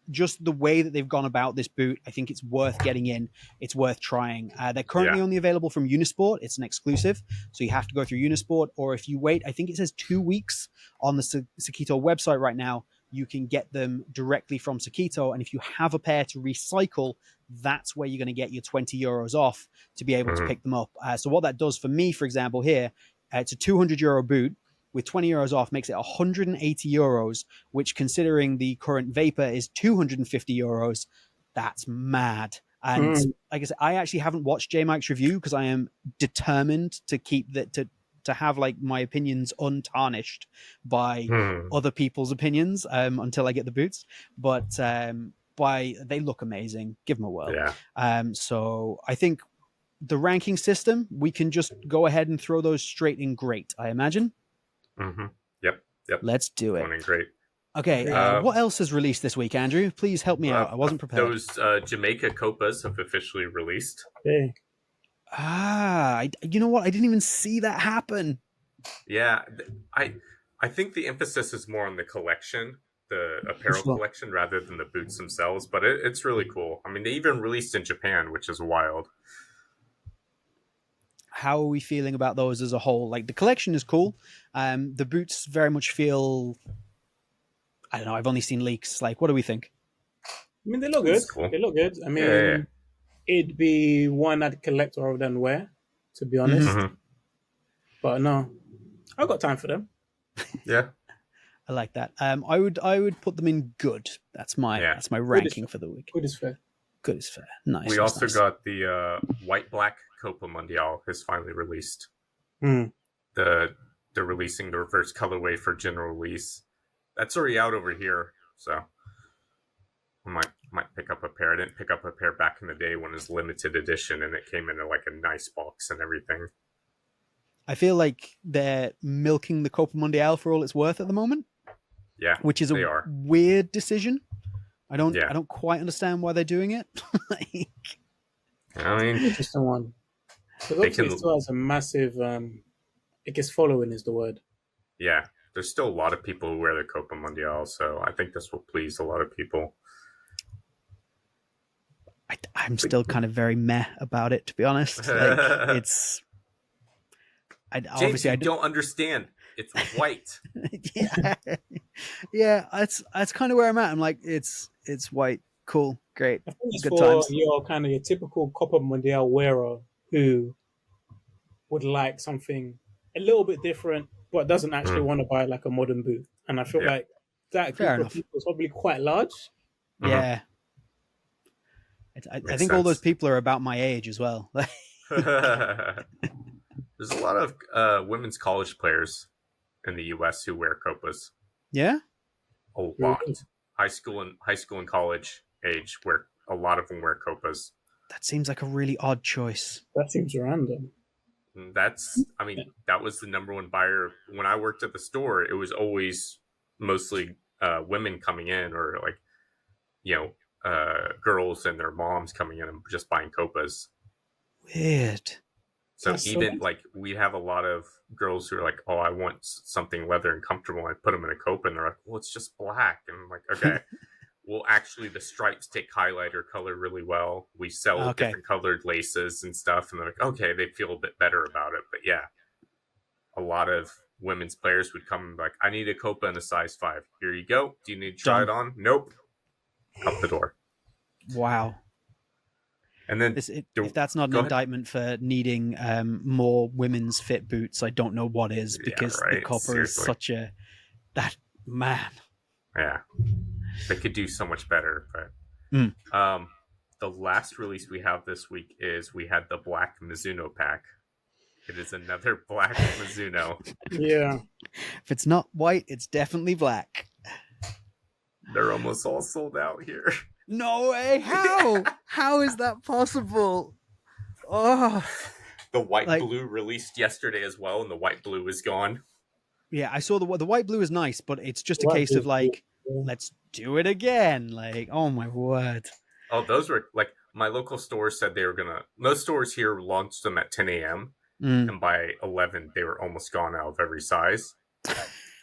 just the way that they've gone about this boot, I think it's worth getting in. It's worth trying. They're currently only available from Unisport. It's an exclusive, so you have to go through Unisport. Or if you wait, I think it says 2 weeks on the Sokito website right now, you can get them directly from Sokito. And if you have a pair to recycle, that's where you're going to get your 20 euros off to be able to pick them up. So what that does for me, for example, here, it's a 200 euro boot. With 20 euros off makes it 180 euros, which considering the current Vapor is 250 euros, that's mad. And like I said, I actually haven't watched J Mike's review because I am determined to keep that to have like my opinions untarnished by other people's opinions until I get the boots. But they look amazing. Give them a whirl. So I think the ranking system, we can just go ahead and throw those straight in great, I imagine. Yep. Let's do it. Great. Okay. What else has released this week, Andrew? Please help me out. I wasn't prepared. Those Jamaica Copas have officially released. Okay. You know what? I didn't even see that happen. Yeah, I think the emphasis is more on the collection the apparel sure. collection rather than the boots themselves, but it's really cool. I mean, they even released in Japan, which is wild. How are we feeling about those as a whole? Like the collection is cool. The boots very much feel. I don't know. I've only seen leaks. Like, what do we think? I mean, they look good. It's cool. They look good. I mean, Yeah. it'd be one I'd collect rather than wear, to be honest. Mhm. But no, I've got time for them. Yeah. I like that. I would put them in good. That's my ranking for the week. Good is fair. Good is fair. Nice. We nice, also nice. got the white black Copa Mundial has finally released. Hmm. They're releasing the reverse colorway for general release. That's already out over here, so I might pick up a pair. I didn't pick up a pair back in the day when it was limited edition and it came in like a nice box and everything. I feel like they're milking the Copa Mundial for all it's worth at the moment. Yeah, which is they a are. weird decision. I don't Yeah. I don't quite understand why they're doing it. Like, I mean, Interesting one. Because They obviously can- it still has a massive, I guess following is the word. yeah, there's still a lot of people who wear the Copa Mundial, so I think this will please a lot of people. I'm still kind of very meh about it, to be honest. Like, it's James, obviously you I don't understand. It's white. yeah, yeah. That's kind of where I'm at. I'm like, it's white, cool, great, I think it's good for times. your kind of your typical Copa Mundial wearer who would like something a little bit different, but doesn't actually want to buy like a modern boot. And I feel Yeah. like that Fair group enough. of people is probably quite large. Mhm. Yeah. I Makes think all those sense. people are about my age as well. There's a lot of women's college players in the U.S. who wear Copas. Yeah. A Really lot. good. High school and college age, where a lot of them wear Copas. That seems like a really odd choice. That seems random. And that was the number one buyer when I worked at the store. It was always mostly women coming in, or like, girls and their moms coming in and just buying Copas. Weird. So That's so even nice. like we'd have a lot of girls who are like, "Oh, I want something leather and comfortable." I put them in a Copa, and they're like, "Well, it's just black." And I'm like, "Okay." Well, actually, the stripes take highlighter color really well. We sell Okay. different colored laces and stuff, and they're like, "Okay," they feel a bit better about it. But yeah, a lot of women's players would come like, "I need a Copa in a size 5. Here you go. Do you need to try Done. it on?" Nope. Out the door. Wow. And then If that's not an go ahead. indictment for needing more women's fit boots, I don't know what is, Yeah, because the right, copper is seriously. such that man. Yeah, they could do so much better. But the last release we have this week is we had the Black Mizuno pack. It is another Black Mizuno. Yeah. If it's not white, it's definitely black. They're almost all sold out here. No way! How? How is that possible? Oh, The white Like- blue released yesterday as well, and the white blue is gone. yeah. I saw the white blue is nice, but it's just a White case blue of is like, cool. let's do it again. Like, oh my word. Oh, those were like my local store said they were gonna. Most stores here launched them at 10 a.m. Mm. and by 11 they were almost gone out of every size.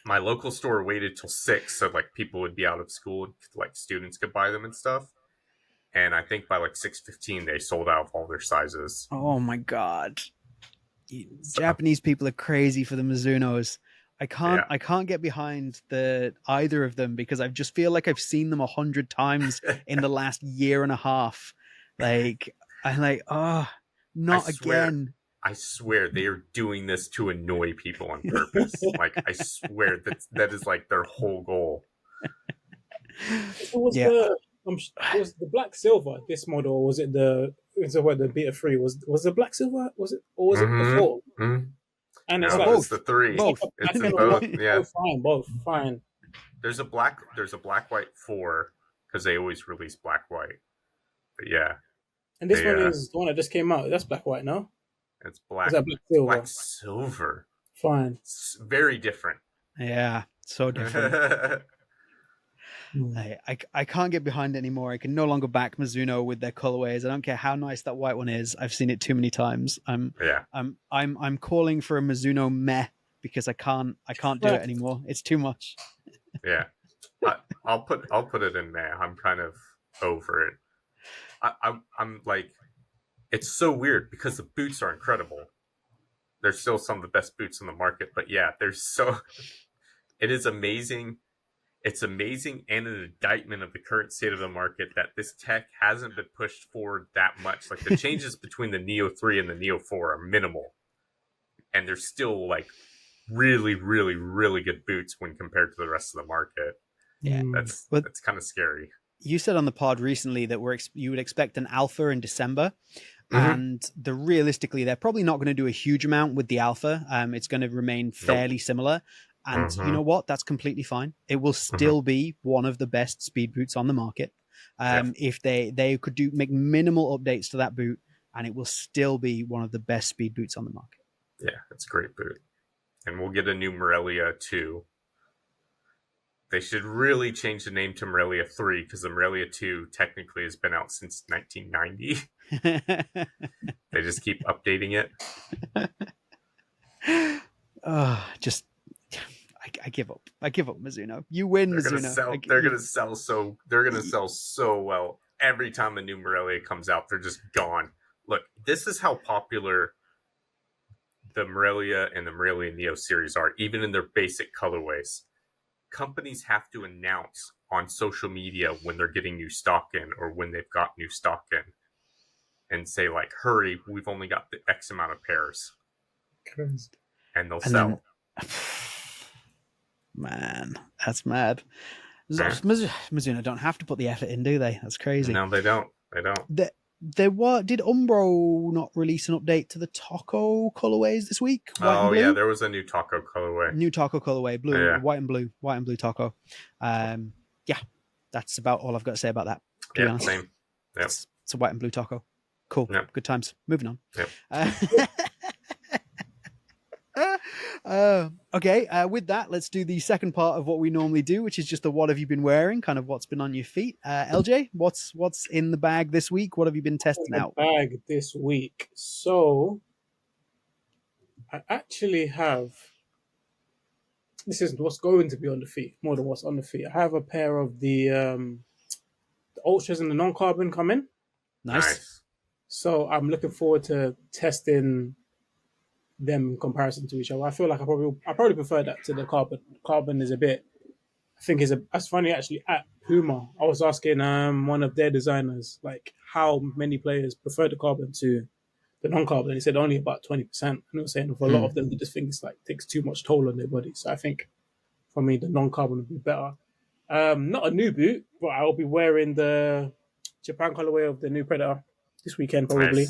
My local store waited till 6, so like people would be out of school and like students could buy them and stuff. And I think by like 6:15 they sold out of all their sizes. Oh my god. Japanese people are crazy for the Mizunos. I can't get behind either of them because I just feel like I've seen them 100 times in the last year and a half. Like I'm like, oh, not I swear. again. I swear they are doing this to annoy people on purpose. Like I swear that is like their whole goal. Was Yeah. was the black silver this model? Or was it the beta 3? Was the black silver? Was it or was it Mhm. the 4? Mhm. And No, it's both. like it's the 3. Both. It's Okay, in both. both. Yeah. Both fine. There's a black white 4 because they always release black white. But yeah, And this Yeah. one is the one that just came out. That's black white, no? it's black. Is that black silver? Black silver. Fine. It's very different. Yeah, so different. I can't get behind it anymore. I can no longer back Mizuno with their colorways. I don't care how nice that white one is. I've seen it too many times. Yeah. I'm calling for a Mizuno meh because I can't do it anymore. It's too much. Yeah. I'll put it in May. I'm kind of over it. I'm like, it's so weird because the boots are incredible. They're still some of the best boots on the market, but yeah, it is amazing. It's amazing and an indictment of the current state of the market that this tech hasn't been pushed forward that much. Like the changes between the Neo 3 and the Neo 4 are minimal. And they're still like really, really, really good boots when compared to the rest of the market. Yeah. That's kind of scary. You said on the pod recently that you would expect an alpha in December. And realistically, they're probably not going to do a huge amount with the alpha. It's going to remain fairly similar. And you know what? That's completely fine. It will still be one of the best speed boots on the market. If they could make minimal updates to that boot, and it will still be one of the best speed boots on the market. Yeah, it's a great boot. And we'll get a new Morelia 2. They should really change the name to Morelia 3 because the Morelia 2 technically has been out since 1990. They just keep updating it. I give up. I give up, Mizuno. You win, Mizuno. They're gonna sell so well. Every time a new Morelia comes out, they're just gone. Look, this is how popular the Morelia and the Morelia Neo series are, even in their basic colorways. Companies have to announce on social media when they're getting new stock in or when they've got new stock in and say, like, hurry, we've only got the X amount of pairs. Crazy. And they'll sell. Man, that's mad. Mizuno don't have to put the effort in, do they? That's crazy. No, they don't. Did Umbro not release an update to the Taco colorways this week? Yeah, there was a new Taco colorway. New Taco colorway, white and blue Taco. Yeah, that's about all I've got to say about that. Yeah, same. Yep. It's a white and blue Taco. Cool. Yep. Good times. Moving on. Yep. Okay, with that, let's do the second part of what we normally do, which is just the what have you been wearing, kind of what's been on your feet. LJ, what's in the bag this week? What have you been testing out? Bag this week. So I actually have. This is what's going to be on the feet more than what's on the feet. I have a pair of the ultras and the non-carbon coming. Nice. So I'm looking forward to testing them in comparison to each other. I feel like I probably prefer that to the carbon. Carbon is that's funny actually. At Puma, I was asking one of their designers like how many players prefer the carbon to the non-carbon. He said only about 20%. And he was saying for a lot of them, they just think it's like takes too much toll on their body. So I think for me, the non-carbon would be better. Not a new boot, but I'll be wearing the Japan colorway of the new Predator this weekend probably.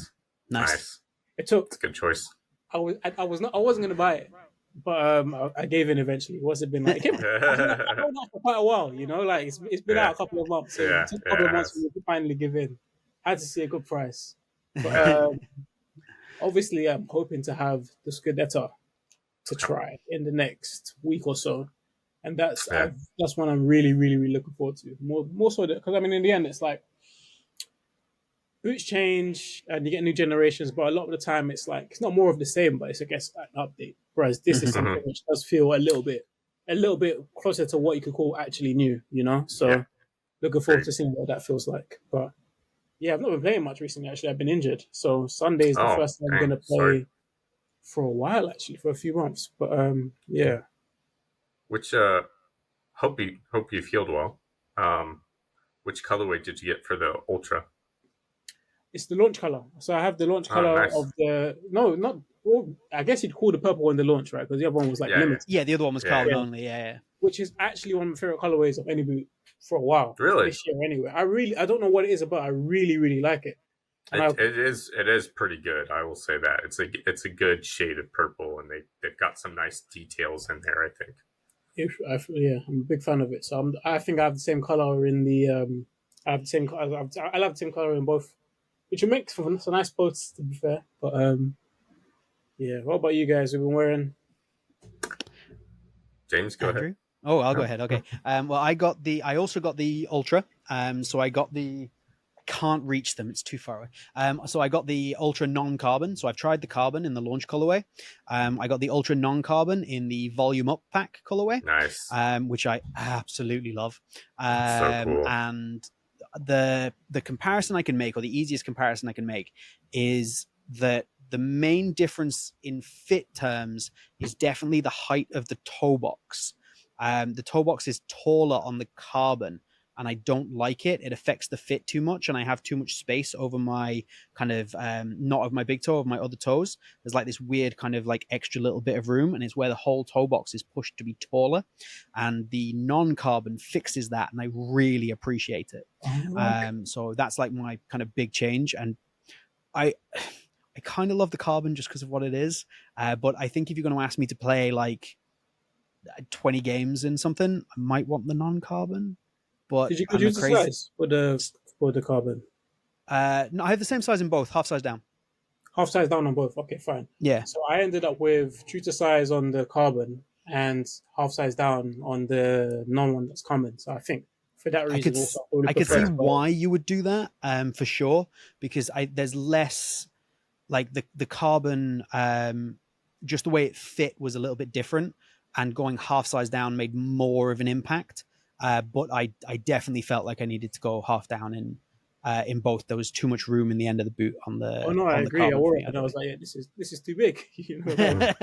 Nice. It's a good choice. I wasn't gonna buy it, but I gave in eventually. What's it been like? I've known that for quite a while, you know. Like it's been out a couple of months. So it took a couple of months for me to finally give in. I had to see a good price, but obviously I'm hoping to have the Scudetta to try in the next week or so, and that's one I'm really, really, really looking forward to. More so because I mean, in the end, it's like boots change and you get new generations, but a lot of the time it's like it's not more of the same, but it's I guess an update. Whereas this is something which does feel a little bit closer to what you could call actually new, you know. So looking forward to seeing what that feels like. But yeah, I've not been playing much recently. Actually, I've been injured, so Sunday is the first time I'm going to play for a while. Actually, for a few months. But yeah. Which hope you've healed well. Which colorway did you get for the Ultra? It's the launch color. So I have the launch color of the I guess you'd call the purple one the launch, right? Because the other one was like limited. Yeah, the other one was carbon only. Yeah. Which is actually one of my favorite colorways of any boot for a while. Really? This year, anyway. I don't know what it is about. I really, really like it. It is pretty good. I will say that it's a good shade of purple, and they've got some nice details in there. I think. I'm a big fan of it. So I think I have the same color in the. I have the same. I love the same color in both. Which makes for some nice boats, to be fair. But yeah. What about you guys? We've been wearing. James, go ahead. Oh, I'll go ahead. Okay. Well, I also got the Ultra. So I got the can't reach them. It's too far away. So I got the Ultra Non-Carbon. So I've tried the Carbon in the launch colorway. I got the Ultra Non-Carbon in the Volume Up pack colorway. Nice. Which I absolutely love. So cool. And the comparison I can make, or the easiest comparison I can make, is that the main difference in fit terms is definitely the height of the toe box. The toe box is taller on the Carbon, and I don't like it. It affects the fit too much, and I have too much space over my kind of not of my big toe, of my other toes. There's like this weird kind of like extra little bit of room, and it's where the whole toe box is pushed to be taller. And the non-carbon fixes that, and I really appreciate it. So that's like my kind of big change, and I kind of love the Carbon just because of what it is. But I think if you're going to ask me to play like 20 games in something, I might want the non-carbon. But did you reduce the size for the Carbon? No, I have the same size in both, half size down. Half size down on both. Okay, fine. Yeah. So I ended up with true to size on the Carbon and half size down on the non-one that's common. So I think for that reason, I could see why you would do that, for sure, because there's less like the Carbon, just the way it fit was a little bit different, and going half size down made more of an impact. But I definitely felt like I needed to go half down in both. There was too much room in the end of the boot on the. Oh no, I agree. I wore it and I was like, yeah, this is too big. You know?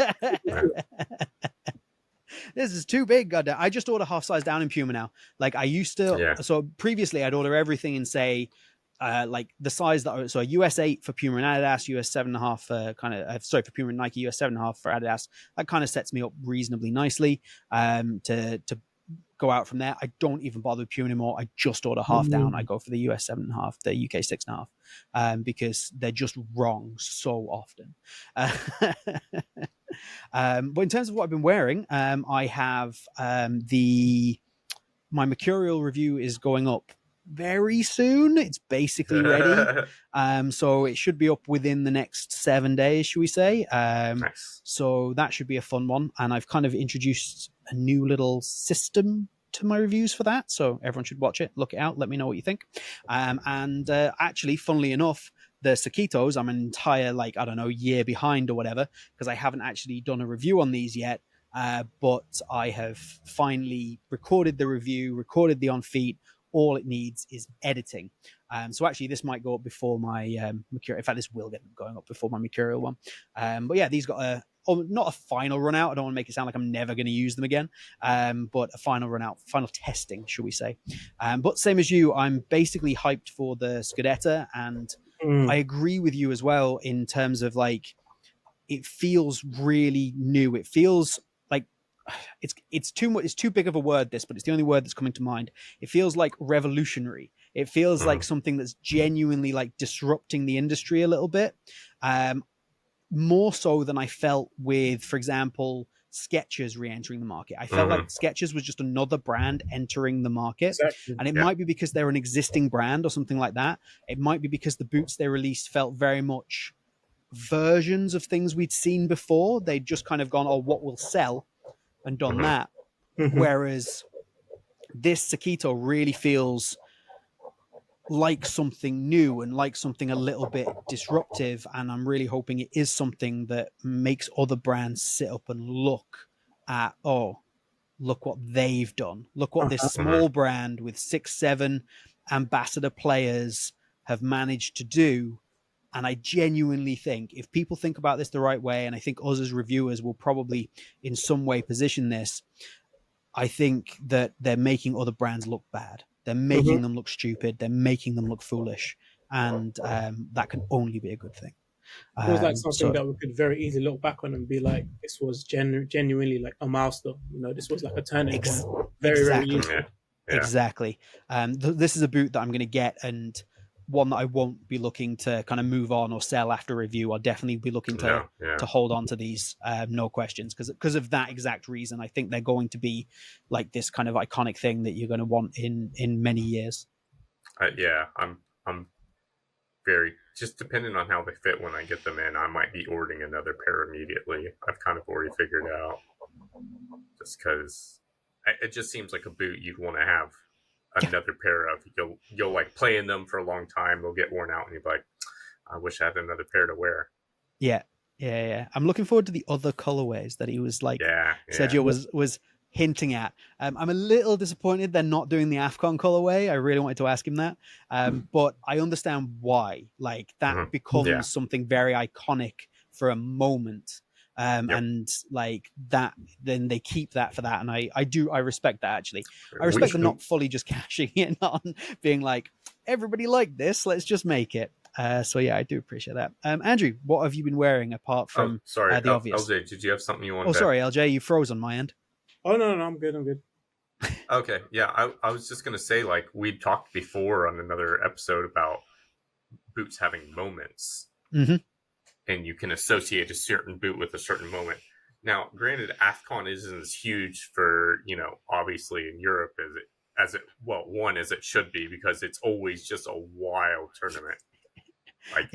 This is too big. Goddamn. I just order half size down in Puma now. Like I used to. Yeah. So previously, I'd order everything and say, like the size that so a US 8 for Puma and Adidas, US 7.5 for kind of for Puma and Nike, US 7.5 for Adidas. That kind of sets me up reasonably nicely to go out from there. I don't even bother with Puma anymore. I just order half down. I go for the US 7.5, the UK 6.5, because they're just wrong so often. But in terms of what I've been wearing, I have my Mercurial review is going up very soon. It's basically ready. So it should be up within the next 7 days, should we say? Nice. So that should be a fun one. And I've kind of introduced a new little system to my reviews for that. So everyone should watch it, look it out, let me know what you think. Actually, funnily enough, the Sokitos, I'm an entire, like, I don't know, year behind or whatever, because I haven't actually done a review on these yet. But I have finally recorded the review, recorded the on feet. All it needs is editing. So actually, this might go up before my Mercurial. In fact, this will get going up before my Mercurial one. But yeah, these got not a final run out. I don't want to make it sound like I'm never going to use them again. But a final run out, final testing, should we say. But same as you, I'm basically hyped for the Scudetta. And I agree with you as well in terms of like, it feels really new. It feels like it's too much. It's too big of a word, this, but it's the only word that's coming to mind. It feels like revolutionary. It feels like something that's genuinely like disrupting the industry a little bit. More so than I felt with, for example, Skechers re-entering the market. I felt like Skechers was just another brand entering the market. Exactly. And it might be because they're an existing brand or something like that. It might be because the boots they released felt very much versions of things we'd seen before. They'd just kind of gone, oh, what will sell, and done that. Whereas this Sokito really feels like something new and like something a little bit disruptive, and I'm really hoping it is something that makes other brands sit up and look at, oh, look what they've done, look what this small brand with 6-7 ambassador players have managed to do. And I genuinely think if people think about this the right way, and I think us as reviewers will probably in some way position this, I think that they're making other brands look bad. They're making them look stupid. They're making them look foolish. And that can only be a good thing. It was like something that we could very easily look back on and be like, this was genuinely like a milestone. You know, this was like a turning point. Very easy. Yeah. Exactly. This is a boot that I'm going to get, and one that I won't be looking to kind of move on or sell after review. I'll definitely be looking to hold on to these, no questions, because of that exact reason. I think they're going to be like this kind of iconic thing that you're going to want in many years. Yeah, I'm very, just depending on how they fit when I get them in, I might be ordering another pair immediately. I've kind of already figured out, just because it just seems like a boot you'd want to have another pair of. You'll like play in them for a long time. They'll get worn out, and you're like, I wish I had another pair to wear. Yeah. I'm looking forward to the other colorways that he was like, Sergio was hinting at. I'm a little disappointed they're not doing the AFCON colorway. I really wanted to ask him that, but I understand why. Like that becomes something very iconic for a moment. And like that, then they keep that for that, and I respect that. Actually, I respect them not fully just cashing in on being like, everybody liked this, let's just make it. So yeah, I do appreciate that. Andrew, what have you been wearing apart from the obvious? LJ, did you have something you wanted? Sorry, LJ, you froze on my end. Oh no, I'm good. Okay, yeah, I was just gonna say, like, we talked before on another episode about boots having moments. And you can associate a certain boot with a certain moment. Now, granted, AFCON isn't as huge for, obviously in Europe as it should be, because it's always just a wild tournament. Like,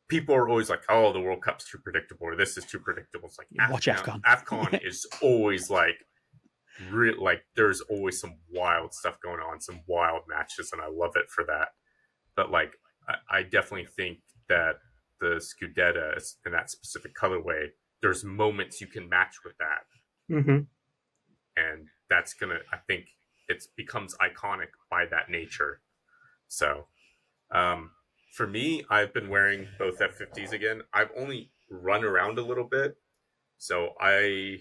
people are always like, oh, the World Cup's too predictable, or this is too predictable. It's like, watch AFCON. AFCON is always like, there's always some wild stuff going on, some wild matches, and I love it for that. But like, I definitely think that the Scudetta in that specific colorway, there's moments you can match with that. And that's I think it becomes iconic by that nature. So for me, I've been wearing both F50s again. I've only run around a little bit, so I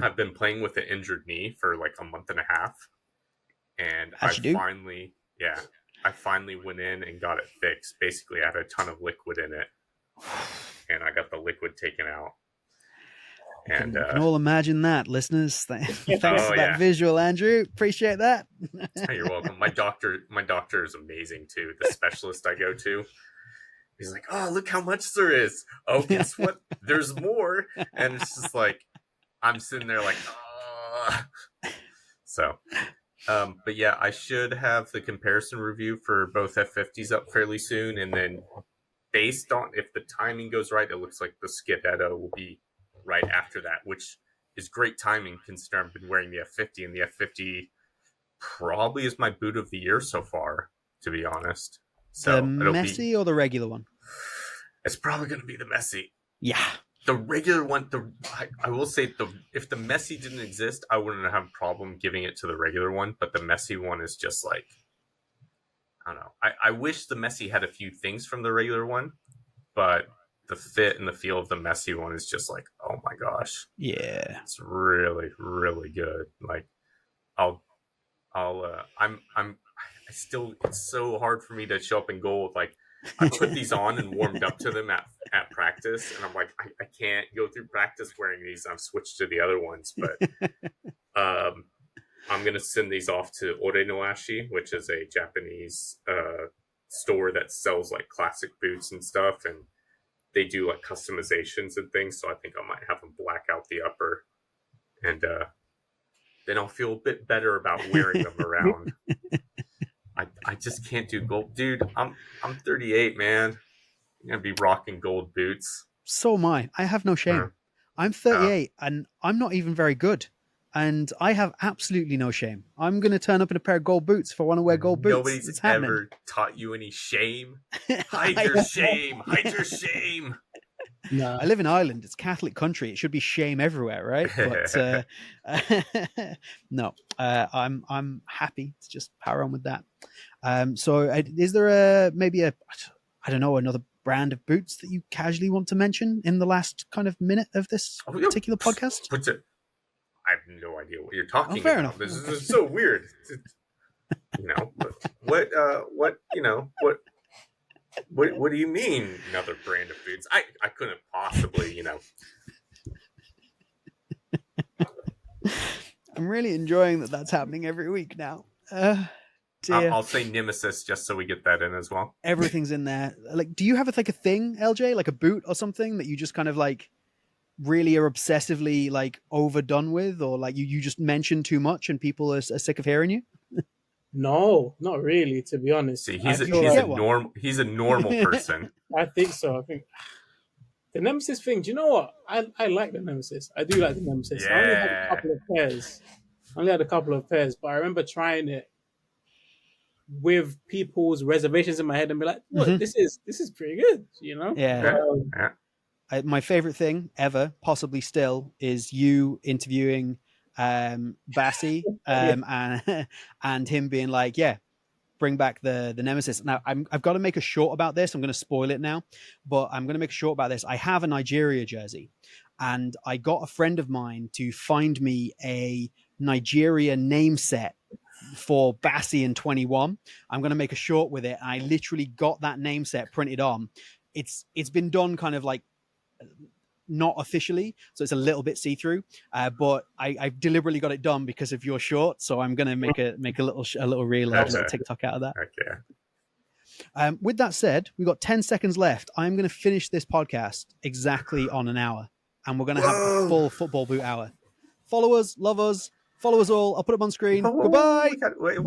have been playing with an injured knee for like a month and a half, and I finally went in and got it fixed. Basically, I had a ton of liquid in it, and I got the liquid taken out. And you can all imagine that, listeners. Thanks for that visual, Andrew. Appreciate that. You're welcome. My doctor is amazing too. The specialist I go to, he's like, "Oh, look how much there is. Oh, guess what? There's more." And it's just like, I'm sitting there like, oh. So. But yeah, I should have the comparison review for both F50s up fairly soon, and then based on if the timing goes right, it looks like the Scudetta will be right after that, which is great timing considering I've been wearing the F50, and the F50 probably is my boot of the year so far, to be honest. So the messy or the regular one? It's probably going to be the messy. Yeah. The regular one, I will say, if the messy didn't exist, I wouldn't have a problem giving it to the regular one. But the messy one is just like, I don't know. I wish the messy had a few things from the regular one, but the fit and the feel of the messy one is just like, oh my gosh, yeah, it's really, really good. Like, it's so hard for me to show up in gold. Like, I put these on and warmed up to them at practice, and I'm like, I can't go through practice wearing these. I've switched to the other ones, but I'm going to send these off to Ore Noashi, which is a Japanese store that sells like classic boots and stuff, and they do like customizations and things. So I think I might have them black out the upper, and then I'll feel a bit better about wearing them around. I just can't do gold, dude. I'm 38, man. I'm gonna be rocking gold boots. So am I. I have no shame. I'm 38 and I'm not even very good. And I have absolutely no shame. I'm going to turn up in a pair of gold boots if I want to wear gold boots. Nobody's ever taught you any shame. Hide your shame. Hide your shame. No. I live in Ireland. It's a Catholic country. It should be shame everywhere, right? But no, I'm happy to just power on with that. So is there I don't know, another brand of boots that you casually want to mention in the last kind of minute of this particular podcast? I have no idea what you're talking fair about. enough. This is so weird. What do you mean another brand of boots? I couldn't possibly, I'm really enjoying that's happening every week now. I'll say Nemesis just so we get that in as well. Everything's in there. Like, do you have a thing, LJ, like a boot or something that you just kind of like really are obsessively like overdone with, or like you just mention too much and people are sick of hearing you? No, not really, to be honest. See, he's a normal person. I think so. I think the Nemesis thing, do you know what? I like the Nemesis. I do like the Nemesis. Yeah. I only had a couple of pairs, but I remember trying it with people's reservations in my head and be like, "What? Mhm. This is pretty good," you know? Yeah. Yeah. My favorite thing ever, possibly still, is you interviewing Bassi and him being like, "Yeah, bring back the Nemesis." Now, I've got to make a short about this. I'm going to spoil it now, but I'm going to make a short about this. I have a Nigeria jersey, and I got a friend of mine to find me a Nigeria name set for Bassi in 21. I'm going to make a short with it. I literally got that name set printed on. It's been done kind of like not officially, so it's a little bit see-through, but I deliberately got it done because of your short, so I'm gonna make a little reel, a little TikTok out of that. Okay. With that said, we've got 10 seconds left. I'm gonna finish this podcast exactly on an hour, and we're gonna have a full football boot hour. Follow us, love us, follow us all. I'll put them on screen. Goodbye. Wait.